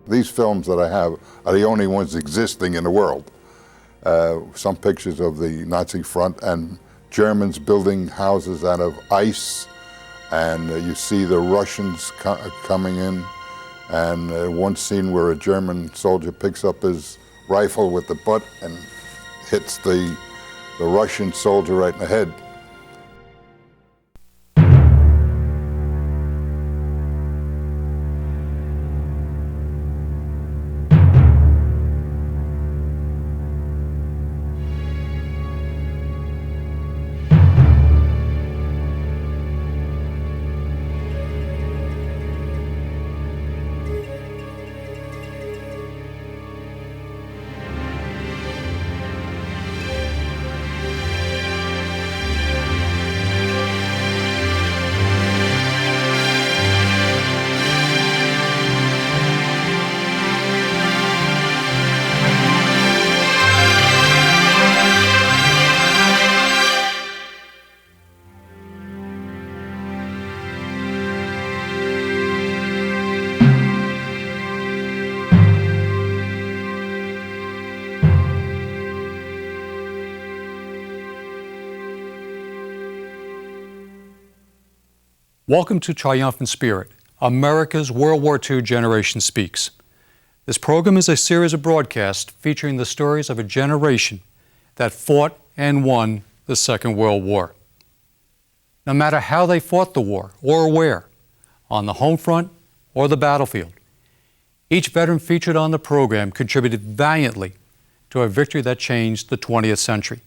These films that I have are the only ones existing in the world. Some pictures of the Nazi front and Germans building houses out of ice, and you see the Russians coming in, and one scene where a German soldier picks up his rifle with the butt and hits the Russian soldier right in the head. Welcome to Triumphant Spirit, America's World War II Generation Speaks. This program is a series of broadcasts featuring the stories of a generation that fought and won the Second World War. No matter how they fought the war or where, on the home front or the battlefield, each veteran featured on the program contributed valiantly to a victory that changed the 20th century.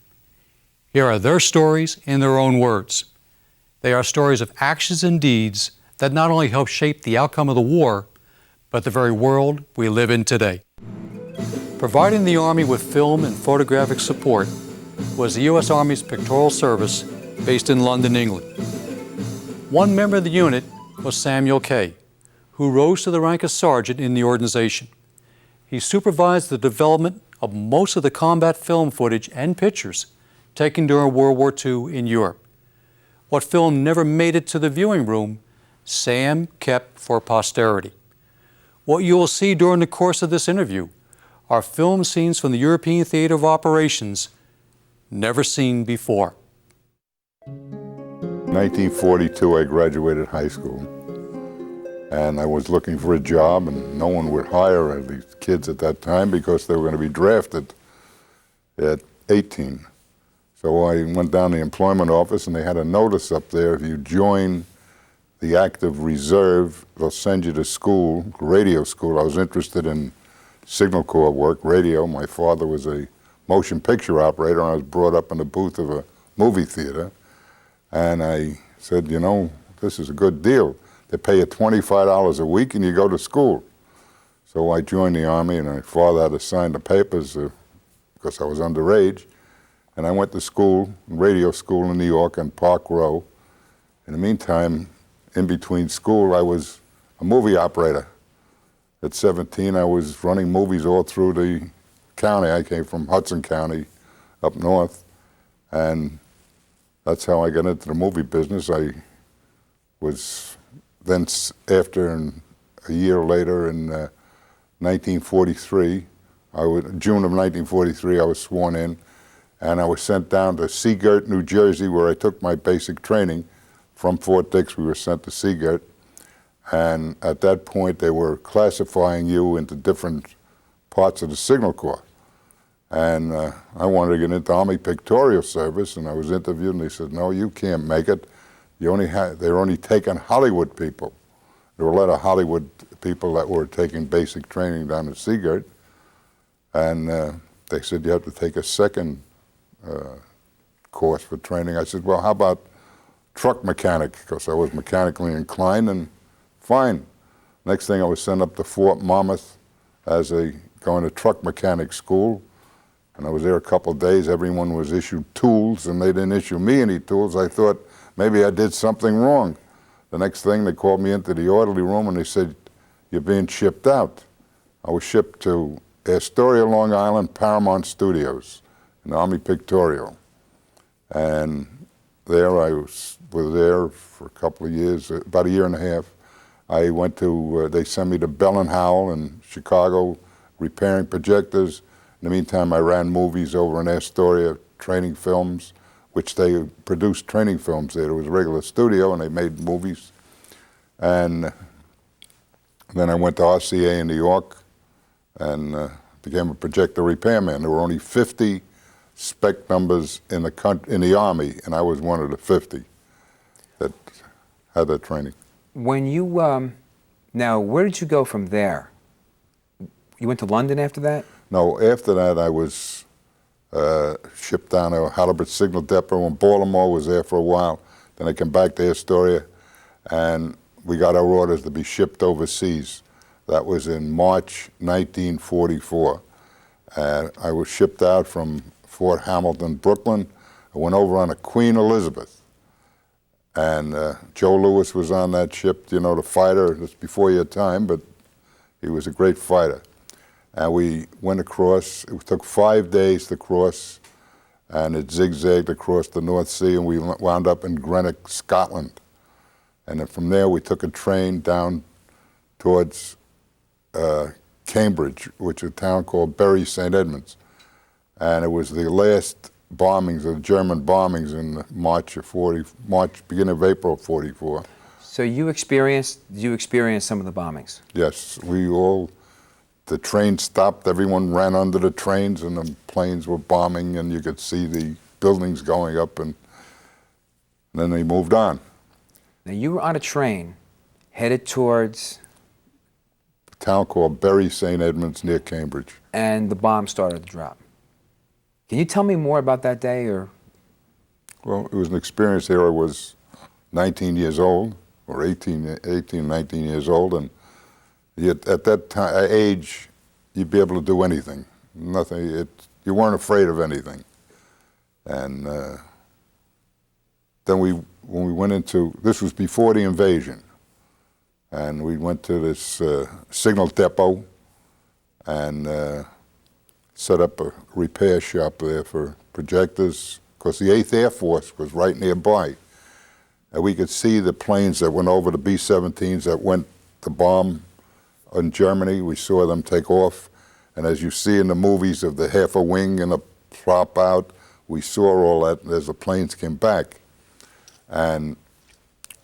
Here are their stories in their own words. They are stories of actions and deeds that not only helped shape the outcome of the war, but the very world we live in today. Providing the Army with film and photographic support was the US Army's Pictorial Service based in London, England. One member of the unit was Samuel Kaye, who rose to the rank of sergeant in the organization. He supervised the development of most of the combat film footage and pictures taken during World War II in Europe. What film never made it to the viewing room, Sam kept for posterity. What you will see during the course of this interview are film scenes from the European theater of operations never seen before. In 1942, I graduated high school, and I was looking for a job, and no one would hire these kids at that time because they were going to be drafted at 18. So I went down to the employment office, and they had a notice up there: if you join the active reserve, they'll send you to school, radio school. I was interested in Signal Corps work, radio. My father was a motion picture operator, and I was brought up in the booth of a movie theater. And I said, you know, this is a good deal. They pay you $25 a week, and you go to school. So I joined the Army, and my father had to sign the papers because I was underage. And I went to school, radio school in New York on Park Row. In the meantime, in between school, I was a movie operator. At 17, I was running movies all through the county. I came from Hudson County up north, and that's how I got into the movie business. I was then, after a year later in 1943, June of 1943, I was sworn in. And I was sent down to Seagirt, New Jersey, where I took my basic training. From Fort Dix, we were sent to Seagirt. And at that point, they were classifying you into different parts of the Signal Corps. And I wanted to get into Army Pictorial Service, and I was interviewed, and they said, no, you can't make it. They're only taking Hollywood people. There were a lot of Hollywood people that were taking basic training down at Seagirt. And they said, you have to take a second course for training. I said, well, how about truck mechanic? Because I was mechanically inclined, and fine. Next thing, I was sent up to Fort Monmouth going to truck mechanic school. And I was there a couple of days. Everyone was issued tools, and they didn't issue me any tools. I thought maybe I did something wrong. The next thing, they called me into the orderly room, and they said, you're being shipped out. I was shipped to Astoria, Long Island, Paramount Studios, in Army Pictorial. And there I was there for a couple of years, about a year and a half. I went to, they sent me to Bell and Howell in Chicago, repairing projectors. In the meantime, I ran movies over in Astoria, training films, which they produced training films there. It was a regular studio, and they made movies. And then I went to RCA in New York and became a projector repairman. There were only 50 spec numbers in the Army, and I was one of the 50 that had that training. When you, now where did you go from there? You went to London after that? No, after that I was shipped down to Halibut Signal Depot in Baltimore, was there for a while. Then I came back to Astoria, and we got our orders to be shipped overseas. That was in March 1944. I was shipped out from Fort Hamilton, Brooklyn. I went over on a Queen Elizabeth. And Joe Louis was on that ship, you know, the fighter. That's before your time, but he was a great fighter. And we went across. It took 5 days to cross, and it zigzagged across the North Sea, and we wound up in Greenock, Scotland. And then from there, we took a train down towards Cambridge, which is a town called Bury St. Edmunds. And it was the last bombings, the German bombings in beginning of April of 44. So did you experience some of the bombings? Yes, the train stopped, everyone ran under the trains, and the planes were bombing, and you could see the buildings going up, and then they moved on. Now you were on a train headed towards? A town called Bury St. Edmunds near Cambridge. And the bomb started to drop. Can you tell me more about that day, or? Well, it was an experience there. I was 19 years old, or 18, 19 years old, and yet at that age, you'd be able to do anything. Nothing. You weren't afraid of anything. And then when we went into, this was before the invasion, and we went to this signal depot and set up a repair shop there for projectors, because the 8th Air Force was right nearby. And we could see the planes that went over, the B-17s that went to bomb in Germany. We saw them take off. And as you see in the movies of the half a wing and a plop out, we saw all that as the planes came back. And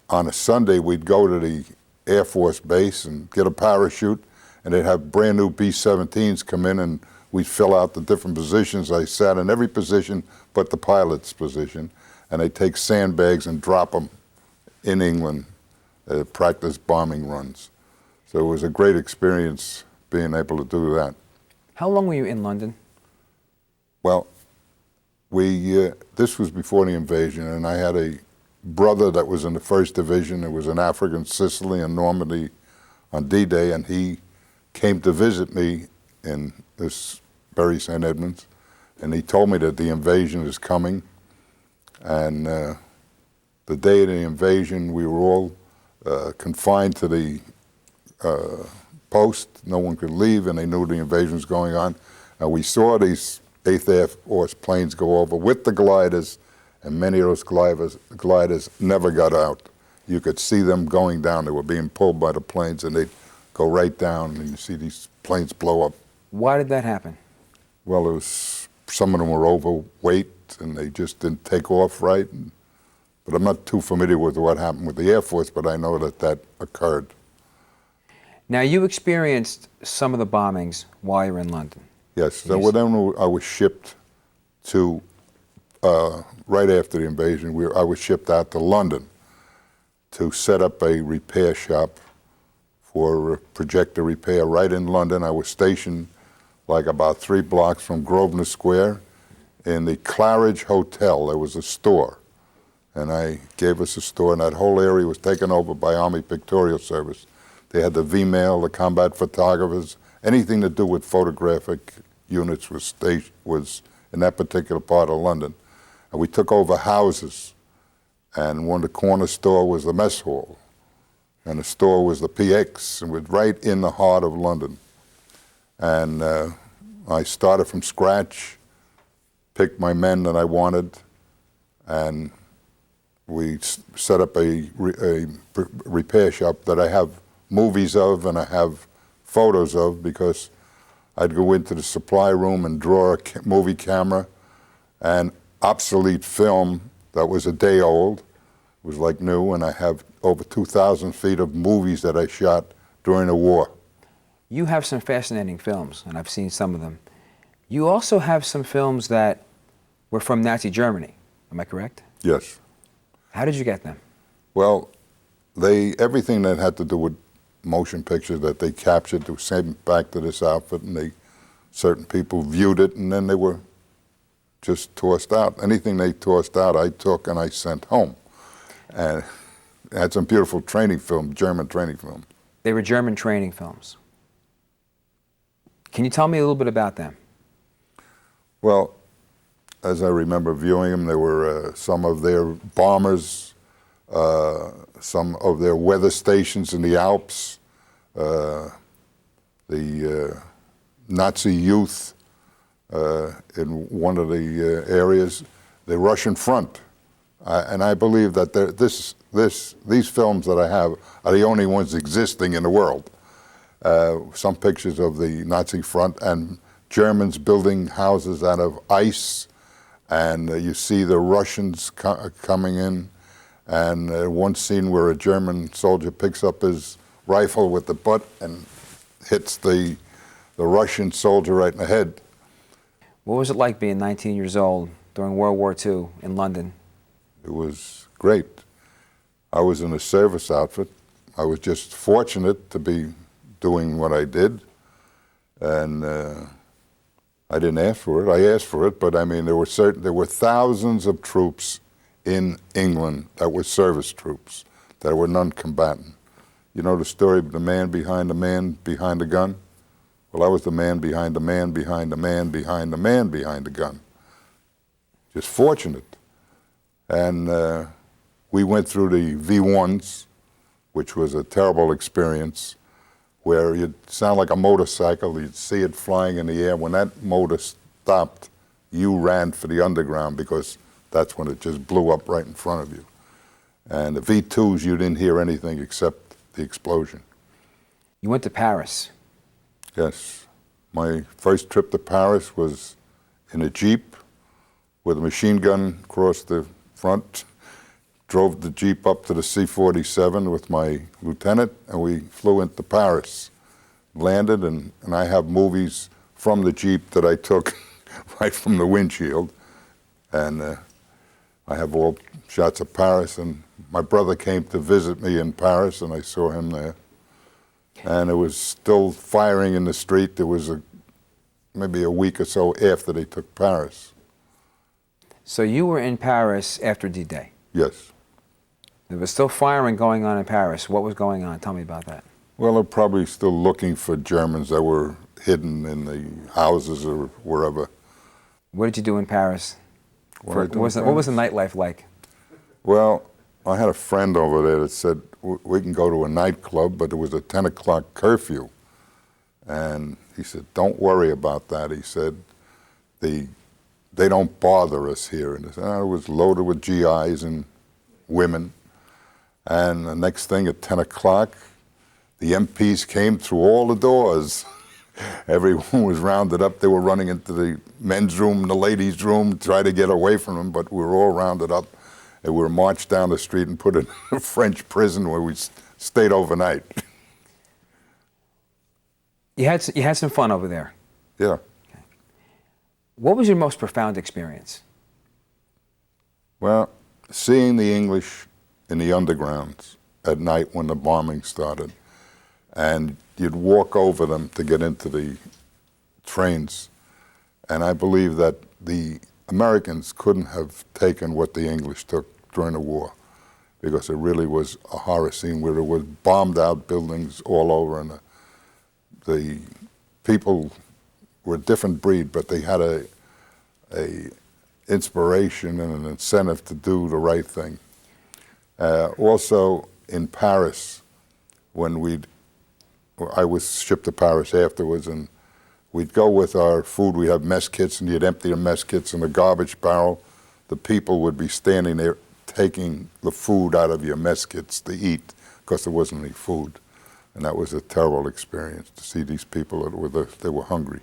on a Sunday, we'd go to the Air Force base and get a parachute, and they'd have brand new B-17s come in, and we'd fill out the different positions. I sat in every position but the pilot's position, and they'd take sandbags and drop them in England, practice bombing runs. So it was a great experience being able to do that. How long were you in London? Well, this was before the invasion, and I had a brother that was in the 1st Division. It was in Africa, in Sicily and Normandy on D-Day, and he came to visit me in this Bury St. Edmunds, and he told me that the invasion is coming. And the day of the invasion, we were all confined to the post. No one could leave, and they knew the invasion was going on. And we saw these 8th Air Force planes go over with the gliders, and many of those gliders never got out. You could see them going down. They were being pulled by the planes, and they'd go right down, and you see these planes blow up. Why did that happen? Well, some of them were overweight, and they just didn't take off right. But I'm not too familiar with what happened with the Air Force, but I know that occurred. Now, you experienced some of the bombings while you were in London. Yes, so then I was shipped to, right after the invasion, I was shipped out to London to set up a repair shop for projector repair right in London. I was stationed like about 3 blocks from Grosvenor Square in the Claridge Hotel. There was a store, and I gave us a store, and that whole area was taken over by Army Pictorial Service. They had the V-mail, the combat photographers, anything to do with photographic units was in that particular part of London. And we took over houses, and one of the corner store was the mess hall, and the store was the PX, and was right in the heart of London. And I started from scratch, picked my men that I wanted, and we set up a repair shop that I have movies of and I have photos of, because I'd go into the supply room and draw a movie camera, and obsolete film that was a day old was like new, and I have over 2,000 feet of movies that I shot during the war. You have some fascinating films, and I've seen some of them. You also have some films that were from Nazi Germany, am I correct? Yes. How did you get them? Well, everything that had to do with motion pictures that they captured was sent back to this outfit, and certain people viewed it, and then they were just tossed out. Anything they tossed out, I took and I sent home. And I had some beautiful training film, German training film. They were German training films. Can you tell me a little bit about them? Well, as I remember viewing them, there were some of their bombers, some of their weather stations in the Alps, the Nazi youth in one of the areas, the Russian front. And I believe that these films that I have are the only ones existing in the world. Some pictures of the Nazi front and Germans building houses out of ice, and you see the Russians coming in, and one scene where a German soldier picks up his rifle with the butt and hits the Russian soldier right in the head. What was it like being 19 years old during World War II in London? It was great. I was in a service outfit. I was just fortunate to be doing what I did, and I didn't ask for it. I asked for it, but I mean, there were thousands of troops in England that were service troops, that were non-combatant. You know the story of the man behind the gun? Well, I was the man behind the man behind the man behind the man behind the gun. Just fortunate. And we went through the V1s, which was a terrible experience, where you'd sound like a motorcycle, you'd see it flying in the air. When that motor stopped, you ran for the underground, because that's when it just blew up right in front of you. And the V2s, you didn't hear anything except the explosion. You went to Paris. Yes. My first trip to Paris was in a Jeep with a machine gun across the front. Drove the Jeep up to the C-47 with my lieutenant, and we flew into Paris. Landed, and I have movies from the Jeep that I took right from the windshield. And I have all shots of Paris, and my brother came to visit me in Paris, and I saw him there. And it was still firing in the street. There was maybe a week or so after they took Paris. So you were in Paris after D-Day? Yes. There was still firing going on in Paris. What was going on? Tell me about that. Well, they're probably still looking for Germans that were hidden in the houses or wherever. What did you do in Paris? What was the nightlife like? Well, I had a friend over there that said, we can go to a nightclub, but there was a 10 o'clock curfew. And he said, don't worry about that. He said, they don't bother us here. And it was loaded with GIs and women. And the next thing at 10 o'clock, the MPs came through all the doors. Everyone was rounded up. They were running into the men's room, the ladies' room, try to get away from them, but we were all rounded up. And we were marched down the street and put in a French prison where we stayed overnight. You had some fun over there. Yeah. Okay. What was your most profound experience? Well, seeing the English in the undergrounds at night when the bombing started, and you'd walk over them to get into the trains, and I believe that the Americans couldn't have taken what the English took during the war, because it really was a horror scene where there was bombed out buildings all over, and the people were a different breed, but they had a inspiration and an incentive to do the right thing. Also in Paris, when I was shipped to Paris afterwards, and we'd go with our food. We have mess kits, and you'd empty the mess kits in the garbage barrel. The people would be standing there taking the food out of your mess kits to eat, because there wasn't any food. And that was a terrible experience to see these people that they were hungry.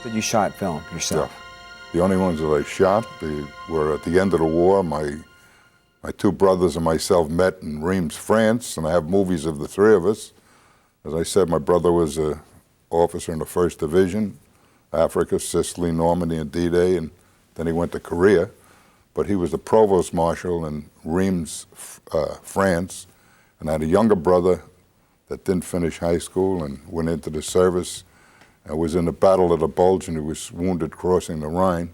So you shot film yourself? Yeah. The only ones that I shot, they were at the end of the war. My two brothers and myself met in Reims, France, and I have movies of the three of us. As I said, my brother was an officer in the 1st Division, Africa, Sicily, Normandy, and D-Day, and then he went to Korea. But he was the provost marshal in Reims, France, and I had a younger brother that didn't finish high school and went into the service. I was in the Battle of the Bulge, and he was wounded crossing the Rhine.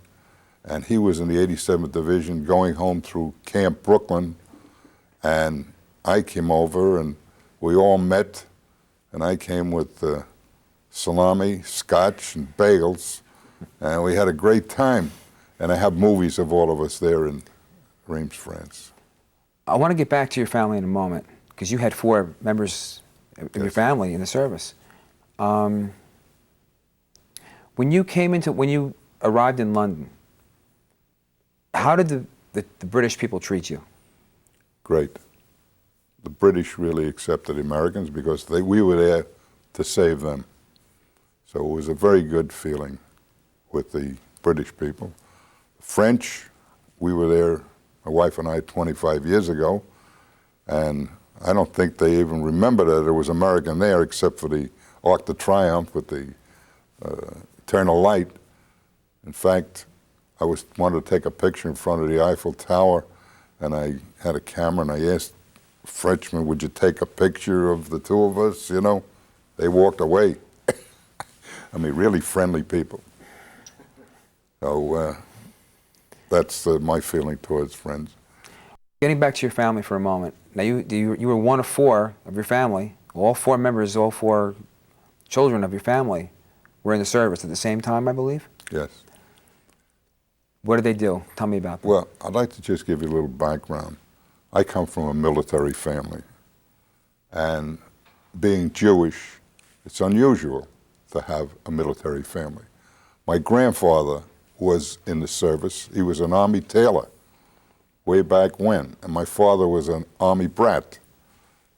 And he was in the 87th Division going home through Camp Brooklyn. And I came over, and we all met. And I came with salami, scotch, and bagels. And we had a great time. And I have movies of all of us there in Reims, France. I want to get back to your family in a moment, because you had 4 members of your family in the service. When you arrived in London, how did the British people treat you? Great. The British really accepted the Americans because we were there to save them. So it was a very good feeling with the British people. French, we were there, my wife and I, 25 years ago, and I don't think they even remember that there was American there except for the Arc de Triomphe with the Eternal Light. In fact, I wanted to take a picture in front of the Eiffel Tower, and I had a camera, and I asked a Frenchman, would you take a picture of the two of us, you know? They walked away. I mean, really friendly people. So that's my feeling towards friends. Getting back to your family for a moment. Now, you were one of 4 of your family. All 4 members, all 4 children of your family were in the service at the same time, I believe? Yes. What did they do? Tell me about them. Well, I'd like to just give you a little background. I come from a military family, and being Jewish, it's unusual to have a military family. My grandfather was in the service. He was an Army tailor way back when, and my father was an Army brat,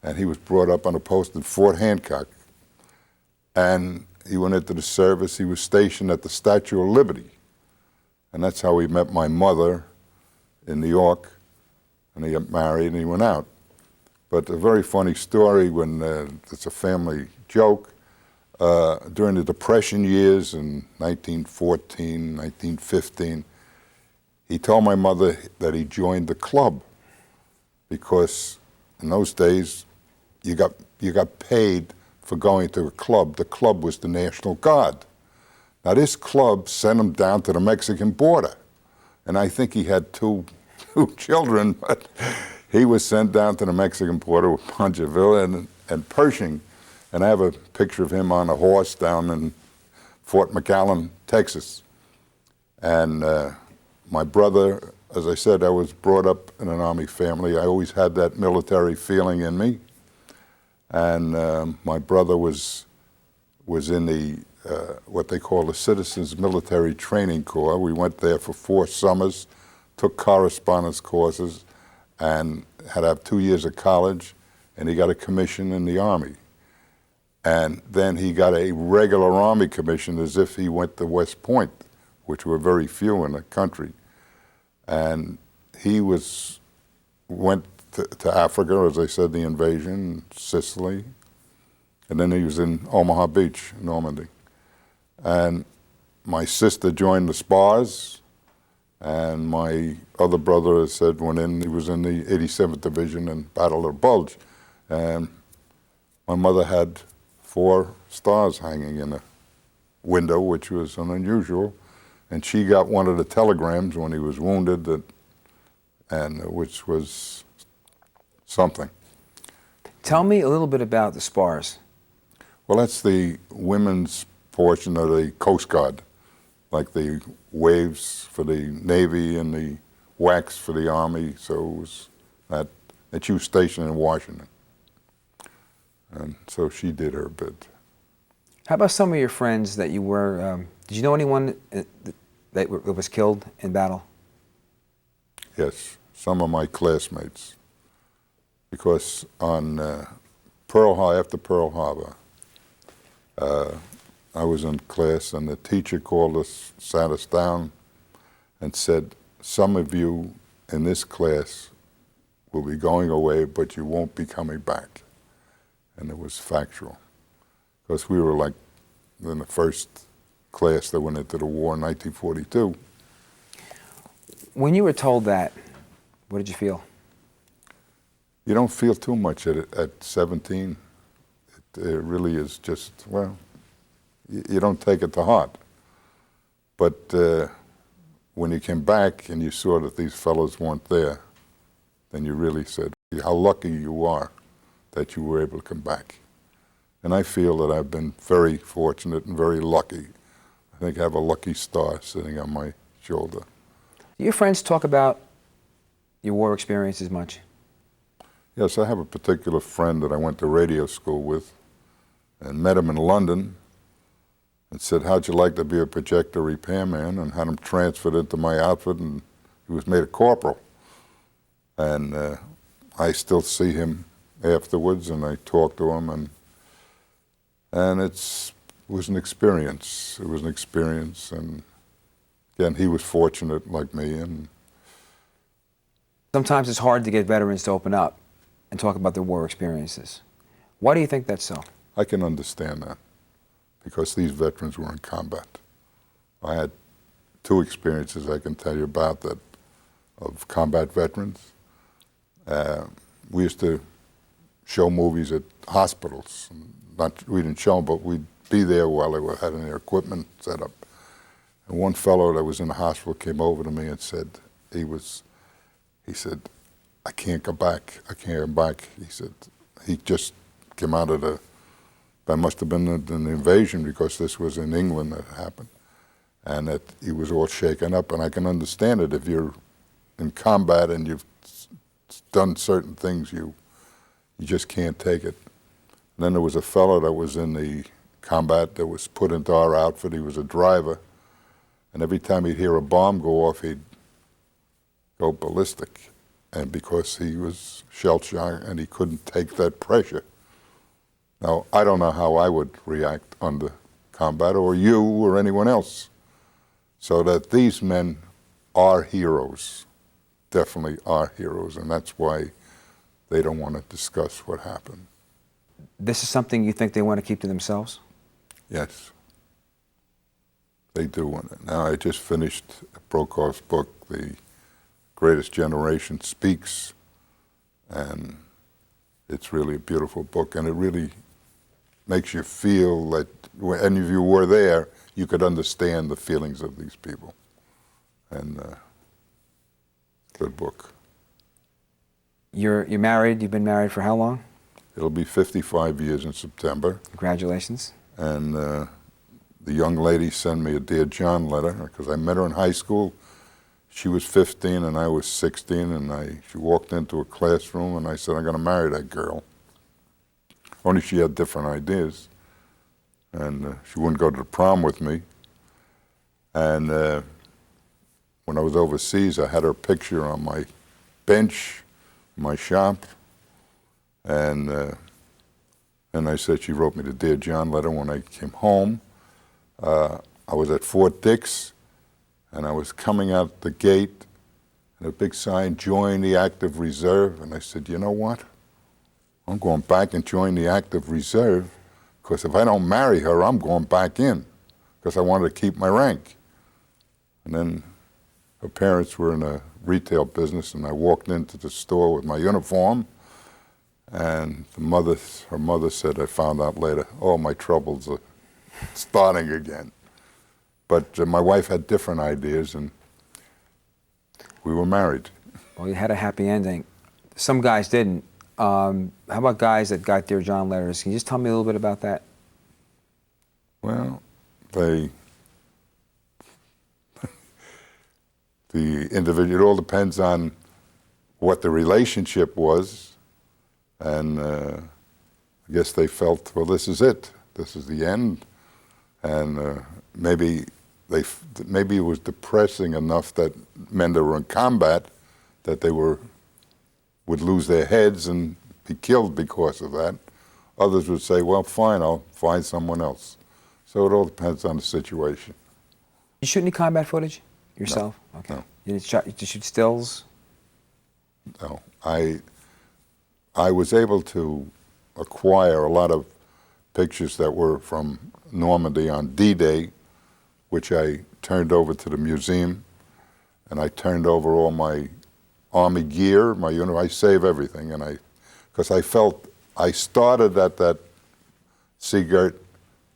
and he was brought up on a post in Fort Hancock. And he went into the service. He was stationed at the Statue of Liberty. And that's how he met my mother in New York. And he got married and he went out. But a very funny story when it's a family joke. During the Depression years in 1914, 1915, he told my mother that he joined the club because in those days you got paid for going to a club. The club was the National Guard. Now this club sent him down to the Mexican border. And I think he had two children, but he was sent down to the Mexican border with Poncheville and Pershing. And I have a picture of him on a horse down in Fort McAllen, Texas. And my brother, as I said, I was brought up in an Army family. I always had that military feeling in me. And my brother was in the what they call the Citizens Military Training Corps. We went there for 4 summers, took correspondence courses, and had to have 2 years of college, and he got a commission in the Army. And then he got a regular Army commission as if he went to West Point, which were very few in the country. And he went to Africa, as I said, the invasion, Sicily, and then he was in Omaha Beach, Normandy. And my sister joined the Spars, and my other brother, as I said, went in. He was in the 87th Division in Battle of the Bulge. And my mother had 4 stars hanging in a window, which was unusual. And she got one of the telegrams when he was wounded, and which was something. Tell me a little bit about the Spars. Well, that's the women's portion of the Coast Guard, like the waves for the Navy and the wax for the Army. So it was that she was stationed in Washington. And so she did her bit. How about some of your friends that you were, did you know anyone that was killed in battle? Yes, some of my classmates. Because on after Pearl Harbor, I was in class and the teacher called us, sat us down and said, some of you in this class will be going away, but you won't be coming back. And it was factual. Because we were like in the first class that went into the war in 1942. When you were told that, what did you feel? You don't feel too much at 17. It really is just, well, you don't take it to heart. But when you came back and you saw that these fellows weren't there, then you really said how lucky you are that you were able to come back. And I feel that I've been very fortunate and very lucky. I think I have a lucky star sitting on my shoulder. Do your friends talk about your war experiences much? Yes, I have a particular friend that I went to radio school with and met him in London and said, how'd you like to be a projector repairman? And had him transferred into my outfit, and he was made a corporal. And I still see him afterwards, and I talk to him, and it was an experience. It was an experience, and again, he was fortunate like me. And sometimes it's hard to get veterans to open up and talk about their war experiences. Why do you think that's so? I can understand that, because these veterans were in combat. I had 2 experiences I can tell you about that of combat veterans. We used to show movies at hospitals. We didn't show them, but we'd be there while they were having their equipment set up. And one fellow that was in the hospital came over to me and said, he said, I can't go back, I can't go back. He said, he just came out of that must have been an invasion, because this was in England that happened. And that he was all shaken up, and I can understand it. If you're in combat and you've done certain things, you just can't take it. And then there was a fellow that was in the combat that was put into our outfit. He was a driver, and every time he'd hear a bomb go off, he'd go ballistic. And because he was shell-shocked and he couldn't take that pressure. Now, I don't know how I would react under combat, or you or anyone else. So that these men are heroes, definitely are heroes, and that's why they don't want to discuss what happened. This is something you think they want to keep to themselves? Yes, they do want it. Now, I just finished Brokaws' book, The Greatest Generation Speaks, and it's really a beautiful book, and it really makes you feel that when any of you were there, you could understand the feelings of these people. And good book. You're married. You've been married for how long? It'll be 55 years in September. Congratulations. And the young lady sent me a Dear John letter, because I met her in high school. She was 15 and I was 16, and she walked into a classroom and I said, I'm going to marry that girl. Only she had different ideas. And she wouldn't go to the prom with me. And when I was overseas, I had her picture on my bench, in my shop. And I said, she wrote me the Dear John letter. When I came home, I was at Fort Dix, and I was coming out the gate, and a big sign, join the active reserve. And I said, you know what? I'm going back and join the active reserve, because if I don't marry her, I'm going back in, because I wanted to keep my rank. And then her parents were in a retail business, and I walked into the store with my uniform, and her mother said, I found out later, oh, my troubles are starting again. But my wife had different ideas, and we were married. Well, you had a happy ending. Some guys didn't. How about guys that got Dear John letters? Can you just tell me a little bit about that? Well, the individual, it all depends on what the relationship was, and I guess they felt, well, this is it. This is the end, and maybe maybe it was depressing enough that men that were in combat that would lose their heads and be killed because of that. Others would say, well, fine, I'll find someone else. So it all depends on the situation. You shoot any combat footage yourself? No. Okay. No. You shoot stills? No. I was able to acquire a lot of pictures that were from Normandy on D-Day, which I turned over to the museum, and I turned over all my Army gear, my uniform. I save everything, and because I felt I started at that Seagirt,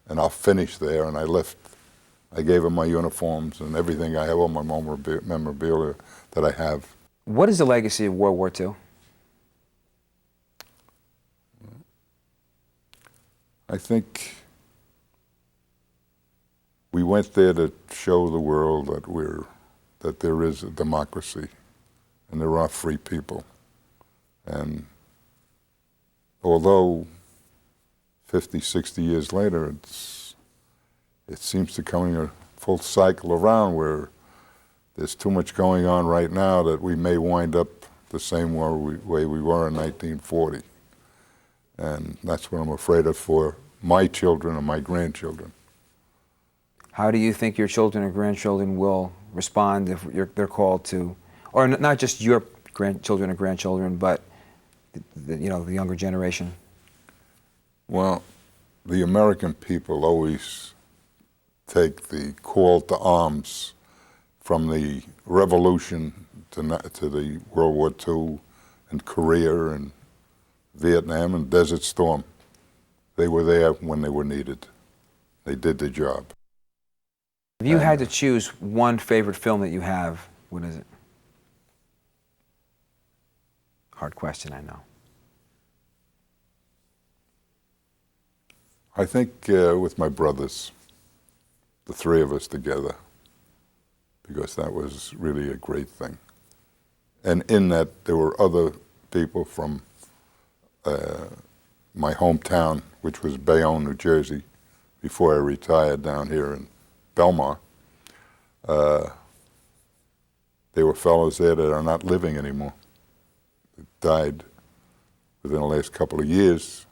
and I'll finish there, and I gave him my uniforms and everything. I have all my memorabilia that I have. What is the legacy of World War II? I think we went there to show the world that there is a democracy and there are free people. And although 50, 60 years later, it seems to coming a full cycle around where there's too much going on right now that we may wind up the same way we were in 1940. And that's what I'm afraid of for my children and my grandchildren. How do you think your children or grandchildren will respond if they're called to, or not just your grandchildren or grandchildren, but the younger generation? Well, the American people always take the call to arms from the Revolution to the World War II and Korea and Vietnam and Desert Storm. They were there when they were needed. They did their job. If you had to choose one favorite film that you have, what is it? Hard question, I know. I think with my brothers, the three of us together, because that was really a great thing. And in that, there were other people from my hometown, which was Bayonne, New Jersey, before I retired down here in Belmar. There were fellows there that are not living anymore. They died within the last couple of years,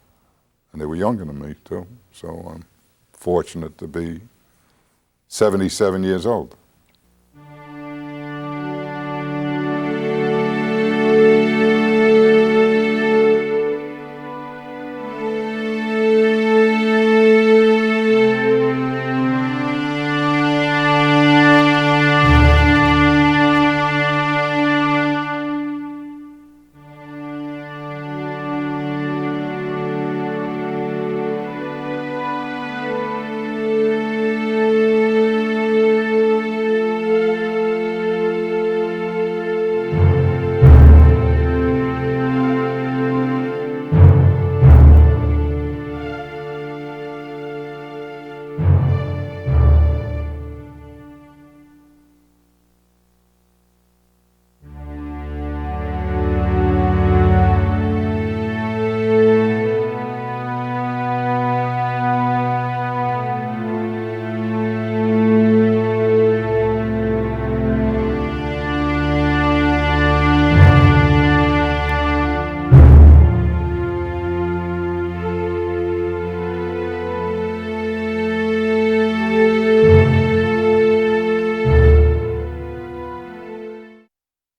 and they were younger than me, too. So I'm fortunate to be 77 years old.